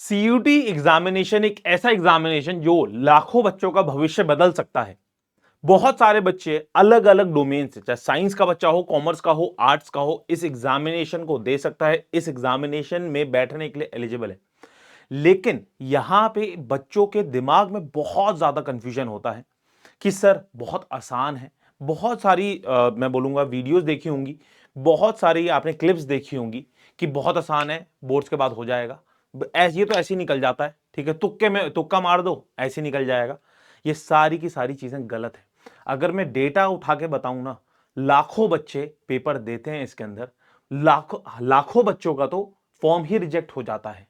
CUT examination एक ऐसा examination जो लाखों बच्चों का भविष्य बदल सकता है। बहुत सारे बच्चे अलग अलग डोमेन से, चाहे साइंस का बच्चा हो, कॉमर्स का हो, आर्ट्स का हो, इस एग्जामिनेशन को दे सकता है, इस एग्जामिनेशन में बैठने के लिए एलिजिबल है। लेकिन यहां पे बच्चों के दिमाग में बहुत ज्यादा कंफ्यूजन होता है कि सर बहुत आसान है। बहुत सारी मैं बोलूंगा वीडियोस देखी होंगी, बहुत सारी आपने क्लिप्स देखी होंगी कि बहुत आसान है, बोर्ड्स के बाद हो जाएगा, ये तो ऐसे ही निकल जाता है, ठीक है, तुक्के में तुक्का मार दो ऐसे ही निकल जाएगा। ये सारी की सारी चीजें गलत है। अगर मैं डेटा उठा के बताऊं ना, लाखों बच्चे पेपर देते हैं इसके अंदर, लाखों लाखों बच्चों का तो फॉर्म ही रिजेक्ट हो जाता है।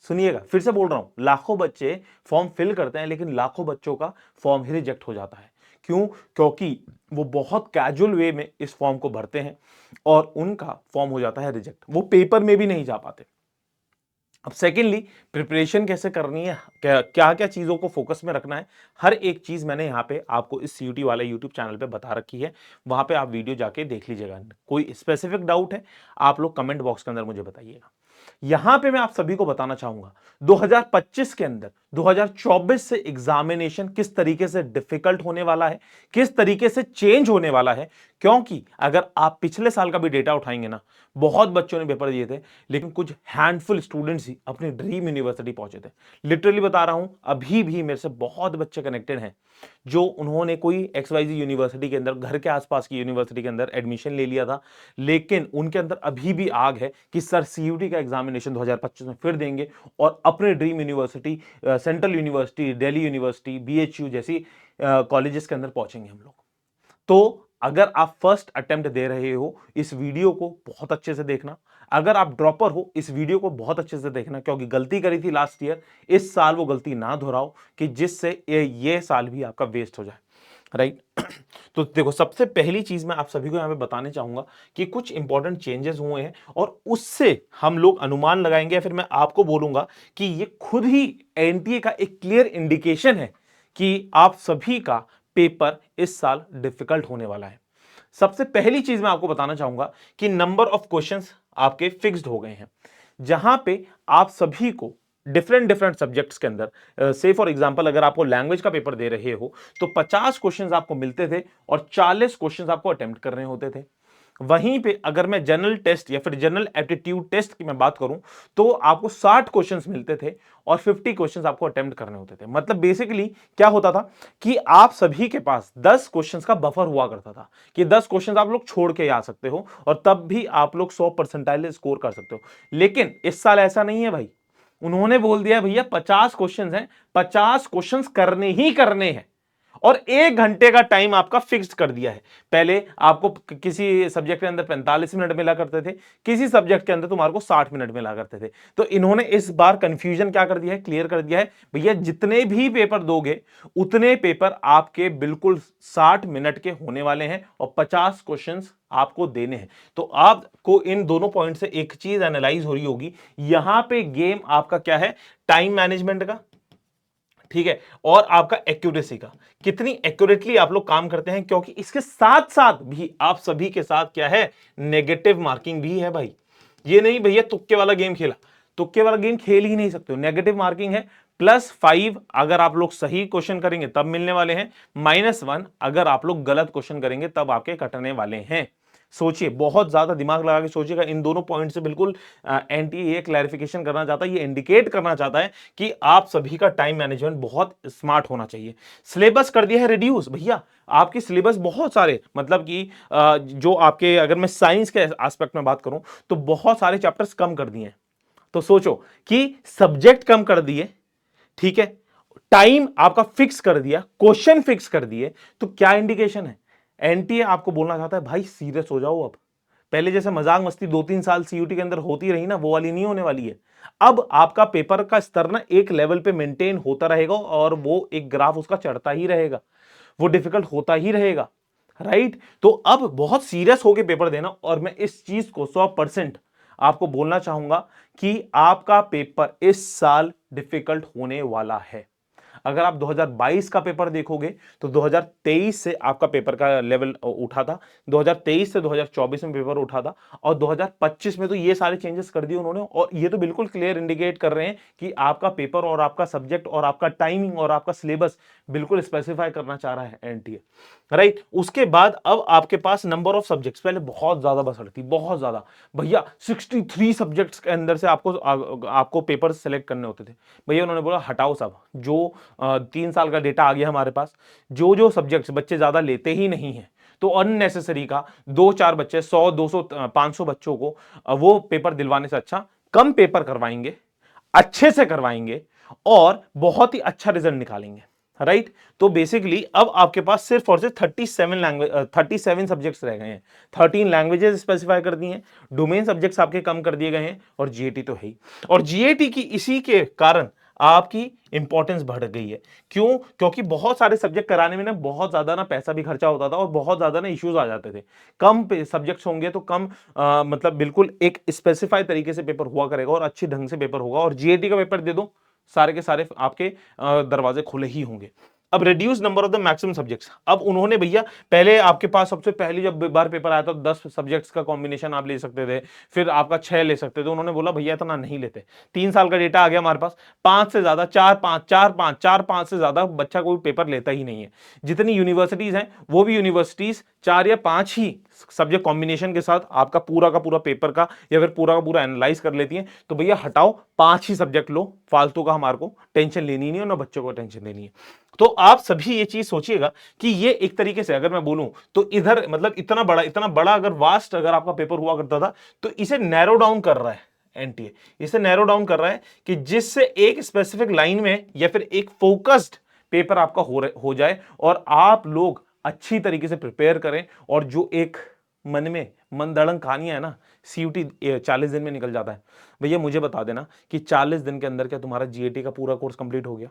सुनिएगा, फिर से बोल रहा हूं, लाखों बच्चे फॉर्म फिल करते हैं लेकिन लाखों बच्चों का फॉर्म ही रिजेक्ट हो जाता है। क्यों? क्योंकि वो बहुत कैजुअल वे में इस फॉर्म को भरते हैं और उनका फॉर्म हो जाता है रिजेक्ट, वो पेपर में भी नहीं जा पाते। अब सेकेंडली, प्रिपरेशन कैसे करनी है, क्या क्या चीजों को फोकस में रखना है, हर एक चीज मैंने यहाँ पे आपको इस सीयूटी वाले यूट्यूब चैनल पे बता रखी है। वहां पे आप वीडियो जाके देख लीजिएगा। कोई स्पेसिफिक डाउट है, आप लोग कमेंट बॉक्स के अंदर मुझे बताइएगा। यहां पे मैं आप सभी को बताना चाहूंगा 2025 के अंदर 2024 से एग्जामिनेशन किस तरीके से डिफिकल्ट होने वाला है, किस तरीके से चेंज होने वाला है। क्योंकि अगर आप पिछले साल का भी डेटा उठाएंगे ना, बहुत बच्चों ने पेपर दिए थे लेकिन कुछ हैंडफुल स्टूडेंट्स ही अपनी ड्रीम यूनिवर्सिटी पहुंचे थे। लिटरली बता रहा हूं, अभी भी मेरे से बहुत बच्चे कनेक्टेड हैं जो उन्होंने कोई XYZ यूनिवर्सिटी के अंदर, घर के आसपास की यूनिवर्सिटी के अंदर एडमिशन ले लिया था, लेकिन उनके अंदर अभी भी आग है कि सर सीयूटी का एग्जामिनेशन 2025 में फिर देंगे और अपने dream university, central university, Delhi university, BHU जैसी कॉलेजेस के अंदर पहुंचेंगे हम लोग। तो अगर आप फर्स्ट अटेम्प्ट दे रहे हो, इस वीडियो को बहुत अच्छे से देखना। अगर आप ड्रॉपर हो, इस वीडियो को बहुत अच्छे से देखना, क्योंकि गलती करी थी लास्ट ईयर, इस साल वो गलती ना दोहराओ कि जिससे ये साल भी आपका वेस्ट हो जाए। राइट? तो देखो, सबसे पहली चीज मैं आप सभी को यहां पे बताने चाहूंगा कि कुछ इंपॉर्टेंट चेंजेस हुए हैं और उससे हम लोग अनुमान लगाएंगे, या फिर मैं आपको बोलूंगा कि ये खुद ही एनटीए का एक क्लियर इंडिकेशन है कि आप सभी का पेपर इस साल डिफिकल्ट होने वाला है। सबसे पहली चीज मैं आपको बताना चाहूंगा कि नंबर ऑफ क्वेश्चंस आपके फिक्स्ड हो गए हैं, जहां पे आप सभी को डिफरेंट डिफरेंट सब्जेक्ट्स के अंदर, से फॉर एग्जांपल अगर आपको लैंग्वेज का पेपर दे रहे हो तो 50 क्वेश्चंस आपको मिलते थे और 40 क्वेश्चंस आपको अटेम्प्ट करने होते थे। वहीं पे अगर मैं जनरल टेस्ट या फिर जनरल एप्टीट्यूड टेस्ट की मैं बात करूं तो आपको 60 क्वेश्चंस मिलते थे और 50 क्वेश्चंस आपको अटेम्प्ट करने होते थे। मतलब बेसिकली क्या होता था कि आप सभी के पास 10 क्वेश्चंस का बफर हुआ करता था कि 10 क्वेश्चंस आप लोग छोड़ के आ सकते हो और तब भी आप लोग 100 परसेंटाइल स्कोर कर सकते हो। लेकिन इस साल ऐसा नहीं है भाई। उन्होंने बोल दिया भैया 50 क्वेश्चंस हैं, 50 क्वेश्चंस करने ही करने हैं और 1 घंटे का टाइम आपका फिक्स्ड कर दिया है। पहले आपको किसी सब्जेक्ट के अंदर 45 मिनट मिला करते थे, किसी सब्जेक्ट के अंदर तुम्हारे को 60 मिनट मिला करते थे। तो इन्होंने इस बार कंफ्यूजन क्या कर दिया है, क्लियर कर दिया है, भैया जितने भी पेपर दोगे उतने पेपर आपके बिल्कुल 60 मिनट के होने वाले हैं और 50 क्वेश्चंस आपको देने हैं। तो आपको इन दोनों पॉइंट से एक चीज एनालाइज हो रही होगी, यहां पे गेम आपका क्या है, टाइम मैनेजमेंट का, ठीक है, और आपका एक्यूरेसी का, कितनी एक्यूरेटली आप लोग काम करते हैं। क्योंकि इसके साथ साथ भी आप सभी के साथ क्या है, नेगेटिव मार्किंग भी है भाई। ये नहीं भैया तुक्के वाला गेम खेला, तुक्के वाला गेम खेल ही नहीं सकते हो, नेगेटिव मार्किंग है। +5 अगर आप लोग सही क्वेश्चन करेंगे तब मिलने वाले हैं, -1 अगर आप लोग गलत क्वेश्चन करेंगे तब आपके कटने वाले हैं। सोचिए, बहुत ज्यादा दिमाग लगा के सोचिएगा। इन दोनों पॉइंट से बिल्कुल एनटीए क्लैरिफिकेशन करना चाहता है, ये इंडिकेट करना चाहता है कि आप सभी का टाइम मैनेजमेंट बहुत स्मार्ट होना चाहिए। सिलेबस कर दिया है रिड्यूस भैया, आपकी सिलेबस बहुत सारे, मतलब कि जो आपके, अगर मैं साइंस के एस्पेक्ट में बात करूं तो बहुत सारे चैप्टर्स कम कर दिए हैं। तो सोचो कि सब्जेक्ट कम कर दिए, ठीक है, टाइम आपका फिक्स कर दिया, क्वेश्चन फिक्स कर दिए, तो क्या इंडिकेशन है, एनटीए आपको बोलना चाहता है भाई सीरियस हो जाओ। अब पहले जैसे मजाक मस्ती 2-3 साल सीयूटी के अंदर होती रही ना, वो वाली नहीं होने वाली है। अब आपका पेपर का स्तर ना एक लेवल पे मेंटेन होता रहेगा और वो एक ग्राफ उसका चढ़ता ही रहेगा, वो डिफिकल्ट होता ही रहेगा। राइट? तो अब बहुत सीरियस होकर पेपर देना, और मैं इस चीज को 100% आपको बोलना चाहूंगा कि आपका पेपर इस साल डिफिकल्ट होने वाला है। अगर आप 2022 का पेपर देखोगे तो 2023 से आपका पेपर का लेवल उठा था, 2023 से 2024 में पेपर उठा था, और 2025 में तो ये सारे चेंजेस कर दिए उन्होंने। और ये तो बिल्कुल क्लियर इंडिकेट कर रहे हैं कि आपका पेपर और आपका सब्जेक्ट और आपका टाइमिंग और आपका सिलेबस बिल्कुल स्पेसिफाई करना चाह रहा है एनटीए, राइट। उसके बाद अब आपके पास नंबर ऑफ सब्जेक्ट्स, पहले बहुत ज्यादा बसड़ थी, बहुत ज्यादा भैया, 63 सब्जेक्ट्स के अंदर से आपको पेपर सेलेक्ट करने होते थे। भैया उन्होंने बोला हटाओ सब, जो 3 साल का डेटा आ गया हमारे पास, जो जो सब्जेक्ट्स बच्चे ज्यादा लेते ही नहीं है, तो अननेसेसरी का 2-4 बच्चे 100 200 500 बच्चों को वो पेपर दिलवाने से अच्छा कम पेपर करवाएंगे, अच्छे से करवाएंगे और बहुत ही अच्छा रिजल्ट निकालेंगे, राइट। तो बेसिकली अब आपके पास सिर्फ और सिर्फ 37 सब्जेक्ट्स रह गए हैं, 13 लैंग्वेजेस स्पेसिफाई कर दी हैं, डोमेन सब्जेक्ट्स आपके कम कर दिए गए हैं, और जीएटी तो है ही। और जीएटी की इसी के कारण आपकी इंपॉर्टेंस बढ़ गई है। क्यों? क्योंकि बहुत सारे सब्जेक्ट कराने में ना बहुत ज्यादा ना पैसा भी खर्चा होता था और बहुत ज्यादा ना इश्यूज आ जाते थे। कम सब्जेक्ट्स होंगे तो कम मतलब बिल्कुल एक स्पेसिफाई तरीके से पेपर हुआ करेगा और अच्छी ढंग से पेपर होगा, और जीएटी का पेपर दे दो, सारे के सारे आपके दरवाजे खुले ही होंगे। अब reduce number of the maximum subjects, अब उन्होंने भैया पहले आपके पास सबसे पहले जब बार पेपर आया था 10 सब्जेक्ट्स का कॉम्बिनेशन आप ले सकते थे, फिर आपका 6 ले सकते थे। उन्होंने बोला भैया इतना नहीं लेते, 3 साल का डेटा आ गया हमारे पास, 5 से ज्यादा 4-5 से ज्यादा बच्चा कोई पेपर लेता ही नहीं है। जितनी यूनिवर्सिटीज हैं वो भी यूनिवर्सिटीज 4 या 5 ही सब्जेक्ट कॉम्बिनेशन के साथ आपका पूरा का पूरा पेपर का या फिर पूरा का पूरा एनालाइज कर लेती हैं। तो भैया हटाओ, 5 ही सब्जेक्ट लो, फालतू का हमारे को टेंशन लेनी नहीं है, ना बच्चों को टेंशन लेनी है। तो आप सभी ये चीज सोचिएगा कि ये एक तरीके से अगर मैं बोलूं तो इधर मतलब इतना बड़ा अगर वास्ट अगर आपका पेपर हुआ करता था, तो इसे नैरो डाउन कर रहा है एनटीए, इसे नैरो डाउन कर रहा है कि जिससे एक स्पेसिफिक लाइन में या फिर एक फोकस्ड पेपर आपका हो जाए और आप लोग अच्छी तरीके से प्रिपेयर करें। और जो एक मन में मनदड़ंग कहानियां है ना, सीयूटी 40 दिन में निकल जाता है। भैया मुझे बता देना कि 40 दिन के अंदर क्या तुम्हारा जीएटी का पूरा कोर्स कंप्लीट हो गया?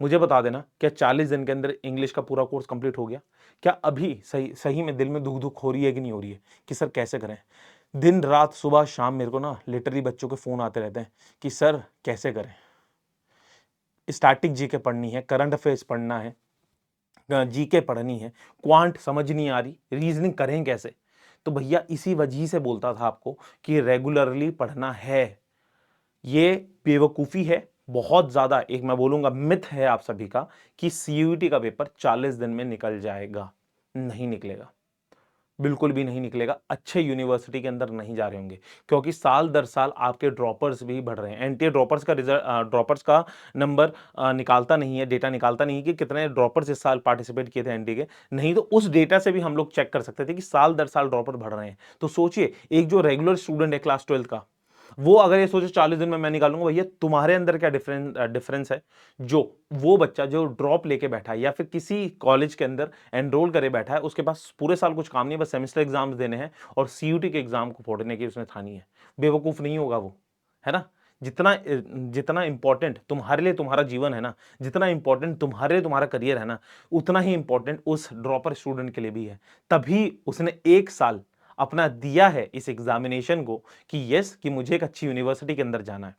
मुझे बता देना क्या 40 दिन के अंदर इंग्लिश का पूरा कोर्स कंप्लीट हो गया? क्या अभी सही सही में दिल में दुख दुख हो रही है कि नहीं हो रही है कि सर कैसे करें? दिन रात सुबह शाम मेरे को ना लिटरली बच्चों के फोन आते रहते हैं कि सर कैसे करें, स्टैटिक जीके पढ़नी है, करंट अफेयर्स पढ़ना है, जीके पढ़नी है, क्वांट समझ नहीं आ रही, रीजनिंग करें कैसे? तो भैया इसी वजह से बोलता था आपको कि रेगुलरली पढ़ना है। ये बेवकूफी है बहुत ज्यादा, एक मैं बोलूंगा मिथ है आप सभी का कि सीयूईटी का पेपर 40 दिन में निकल जाएगा। नहीं निकलेगा, बिल्कुल भी नहीं निकलेगा। अच्छे यूनिवर्सिटी के अंदर नहीं जा रहे होंगे, क्योंकि साल दर साल आपके ड्रॉपर्स भी बढ़ रहे हैं। एनटीए ड्रॉपर्स का रिजल्ट, ड्रॉपर्स का नंबर निकालता नहीं है, डेटा निकालता नहीं है कि कितने ड्रॉपर्स इस साल पार्टिसिपेट किए थे एनटीए के, नहीं तो उस डेटा से भी हम लोग चेक कर सकते थे कि साल दर साल ड्रॉपर बढ़ रहे हैं। तो सोचिए एक जो रेगुलर स्टूडेंट है क्लास 12 का, वो अगर ये सोचे 40 दिन में मैं निकालूंगा, भैया तुम्हारे अंदर क्या डिफरेंस है? जो वो बच्चा जो ड्रॉप लेके बैठा है या फिर किसी कॉलेज के अंदर एनरोल करे बैठा है, उसके पास पूरे साल कुछ काम नहीं है, बस सेमेस्टर एग्जाम्स देने हैं और सीयूटी के एग्जाम को फोड़ने की उसने ठानी है। बेवकूफ नहीं होगा वो, है ना। जितना जितना इंपॉर्टेंट तुम्हारे लिए तुम्हारा जीवन है ना, जितना इंपॉर्टेंट तुम्हारे लिए तुम्हारा करियर है ना, उतना ही इंपॉर्टेंट उस ड्रॉपर स्टूडेंट के लिए भी है। तभी उसने 1 साल अपना दिया है इस एग्जामिनेशन को कि यस कि मुझे एक अच्छी यूनिवर्सिटी के अंदर जाना है।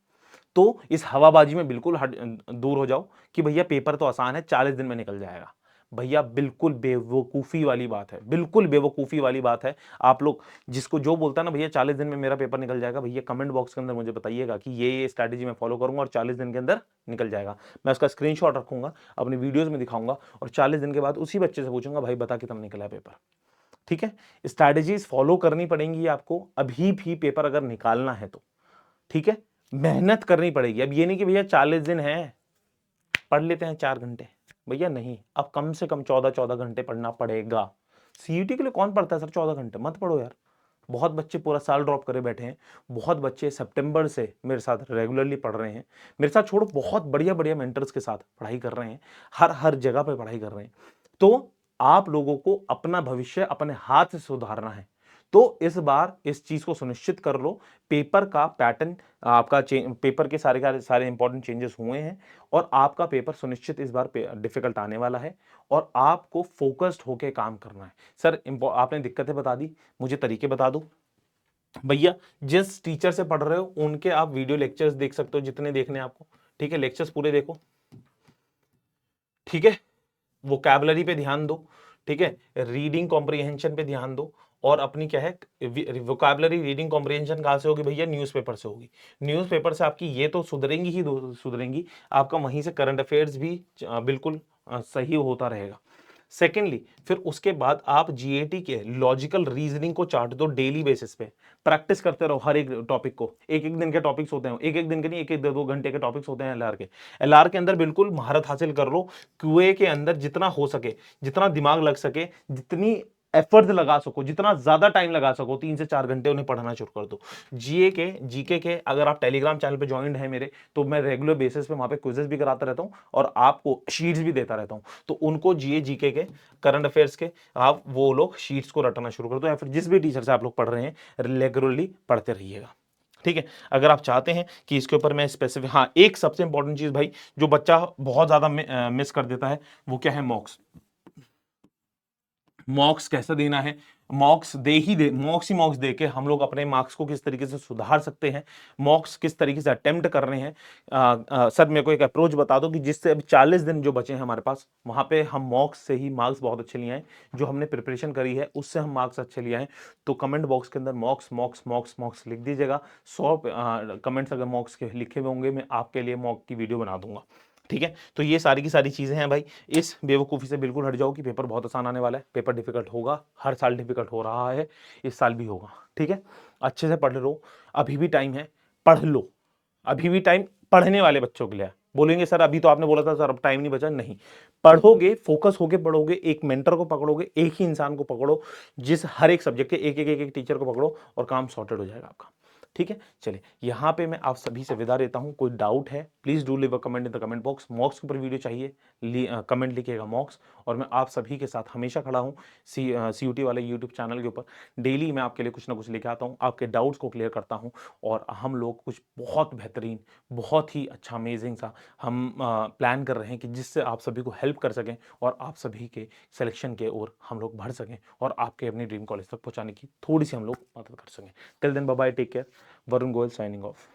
तो इस हवाबाजी में बिल्कुल दूर हो जाओ कि भैया पेपर तो आसान है 40 दिन में निकल जाएगा। भैया बिल्कुल बेवकूफी वाली बात है, बिल्कुल बेवकूफी वाली बात है। आप लोग जिसको जो बोलता है ना भैया 40 दिन में मेरा पेपर निकल जाएगा, भैया कमेंट बॉक्स के अंदर मुझे बताइएगा कि ये स्ट्रैटेजी मैं फॉलो करूंगा और 40 दिन के अंदर निकल जाएगा। मैं उसका स्क्रीनशॉट रखूंगा, अपनी वीडियोस में दिखाऊंगा और 40 दिन के बाद उसी बच्चे से पूछूंगा भाई बता कितना निकला पेपर। ठीक है, स्ट्रैटेजीज फॉलो करनी पड़ेंगी आपको अभी भी पेपर अगर निकालना है तो। ठीक है, मेहनत करनी पड़ेगी। अब ये नहीं कि भैया 40 दिन है पढ़ लेते हैं 4 घंटे, भैया नहीं, अब कम से कम 14-14 घंटे पढ़ना पड़ेगा। सीयूटी के लिए कौन पढ़ता है सर 14 घंटे? मत पढ़ो यार। बहुत बच्चे पूरा साल ड्रॉप करे बैठे हैं, बहुत बच्चे सितंबर से मेरे साथ रेगुलरली पढ़ रहे हैं। मेरे साथ छोड़ो, बहुत बढ़िया बढ़िया मेंटर्स के साथ पढ़ाई कर रहे हैं, हर हर जगह पे पढ़ाई कर रहे हैं। तो आप लोगों को अपना भविष्य अपने हाथ से सुधारना है, तो इस बार इस चीज को सुनिश्चित कर लो। पेपर का पैटर्न आपका पेपर के सारे सारे इंपॉर्टेंट चेंजेस हुए हैं और आपका पेपर सुनिश्चित इस बार डिफिकल्ट आने वाला है और आपको फोकस्ड होकर काम करना है। सर आपने दिक्कतें बता दी, मुझे तरीके बता दो। भैया जिस टीचर से पढ़ रहे हो उनके आप वीडियो लेक्चर्स देख सकते हो जितने देखने आपको। ठीक है, लेक्चर्स पूरे देखो। ठीक है, वोकैबुलरी पे ध्यान दो, ठीक है, रीडिंग कॉम्प्रिहेंशन पे ध्यान दो, और अपनी क्या है वोकैबुलरी रीडिंग कॉम्प्रिहेंशन कहाँ से होगी भैया, न्यूज़पेपर से होगी। न्यूज़पेपर से आपकी ये तो सुधरेंगी ही सुधरेंगी, आपका वहीं से करंट अफेयर्स भी बिल्कुल सही होता रहेगा। सेकेंडली, फिर उसके बाद आप जीएटी के लॉजिकल रीजनिंग को चार्ट दो डेली बेसिस पे, प्रैक्टिस करते रहो हर एक टॉपिक को। एक एक दिन के टॉपिक्स होते हैं, एक एक दिन के नहीं, एक एक 2 घंटे के टॉपिक्स होते हैं एलआर के। एलआर के अंदर बिल्कुल महारत हासिल कर लो, क्यूए के अंदर जितना हो सके, जितना दिमाग लग सके, जितनी एफर्ट लगा सको, जितना ज्यादा टाइम लगा सको, 3 से 4 घंटे उन्हें पढ़ना शुरू कर दो। जीके के अगर आप टेलीग्राम चैनल पे ज्वाइंट है मेरे, तो मैं रेगुलर बेसिस पे वहां पे क्विजेस भी कराता रहता हूँ और आपको शीट्स भी देता रहता हूँ। तो उनको जीके के, करंट अफेयर्स के, आप वो लोग शीट्स को रटना शुरू कर दो, या फिर जिस भी टीचर से आप लोग पढ़ रहे हैं रेगुलरली पढ़ते रहिएगा। ठीक है, अगर आप चाहते हैं कि इसके ऊपर मैं स्पेसिफिक, हाँ एक सबसे इंपॉर्टेंट चीज भाई जो बच्चा बहुत ज्यादा मिस कर देता है, वो क्या है, मॉक्स। मॉक्स कैसे देना है, मॉक्स दे ही दे, मॉक्स दे के हम लोग अपने मार्क्स को किस तरीके से सुधार सकते हैं, मॉक्स किस तरीके से अटेम्प्ट कर रहे हैं। सर मेरे को एक अप्रोच बता दो कि जिससे अभी 40 दिन जो बचे हैं हमारे पास, वहां पे हम मॉक्स से ही मार्क्स बहुत अच्छे लिए हैं, जो हमने प्रिपरेशन करी है उससे हम मार्क्स अच्छे लिए हैं। तो कमेंट बॉक्स के अंदर मॉक्स मॉक्स मॉक्स मॉक्स लिख दीजिएगा। 100 कमेंट्स अगर मॉक्स के लिखे हुए होंगे, मैं आपके लिए मॉक की वीडियो बना दूंगा। ठीक है, तो ये सारी की सारी चीजें हैं भाई, इस बेवकूफ़ी से बिल्कुल हट जाओ कि पेपर बहुत आसान आने वाला है। पेपर डिफिकल्ट होगा, हर साल डिफिकल्ट हो रहा है, इस साल भी होगा। ठीक है, अच्छे से पढ़ लो, अभी भी टाइम है, पढ़ लो, अभी भी टाइम पढ़ने वाले बच्चों के लिए है। बोलेंगे सर अभी तो आपने बोला था सर अब टाइम नहीं बचा, नहीं, पढ़ोगे, फोकस होके पढ़ोगे, एक मेंटर को पकड़ोगे, एक ही इंसान को पकड़ो, जिस हर एक सब्जेक्ट के एक टीचर को पकड़ो, और काम सॉर्टेड हो जाएगा आपका। ठीक है, चलिए यहां पे मैं आप सभी से विदा लेता हूं। कोई डाउट है please do leave a comment in the comment box. मॉक्स के ऊपर वीडियो चाहिए, कमेंट लिखिएगा मॉक्स, और मैं आप सभी के साथ हमेशा खड़ा हूं सीयूटी वाले यूट्यूब चैनल के ऊपर। डेली मैं आपके लिए कुछ ना कुछ लेके आता हूं, आपके डाउट्स को क्लियर करता हूं, और हम लोग कुछ बहुत बेहतरीन, बहुत ही अच्छा, अमेजिंग सा हम प्लान कर रहे हैं कि जिससे आप सभी को हेल्प कर सकें, और आप सभी के सिलेक्शन के ओर हम लोग बढ़ सकें, और आपके अपनी ड्रीम कॉलेज तक पहुंचाने की थोड़ी सी हम लोग मदद कर सकें। Till then bye bye, take care. Varun Goyal signing of.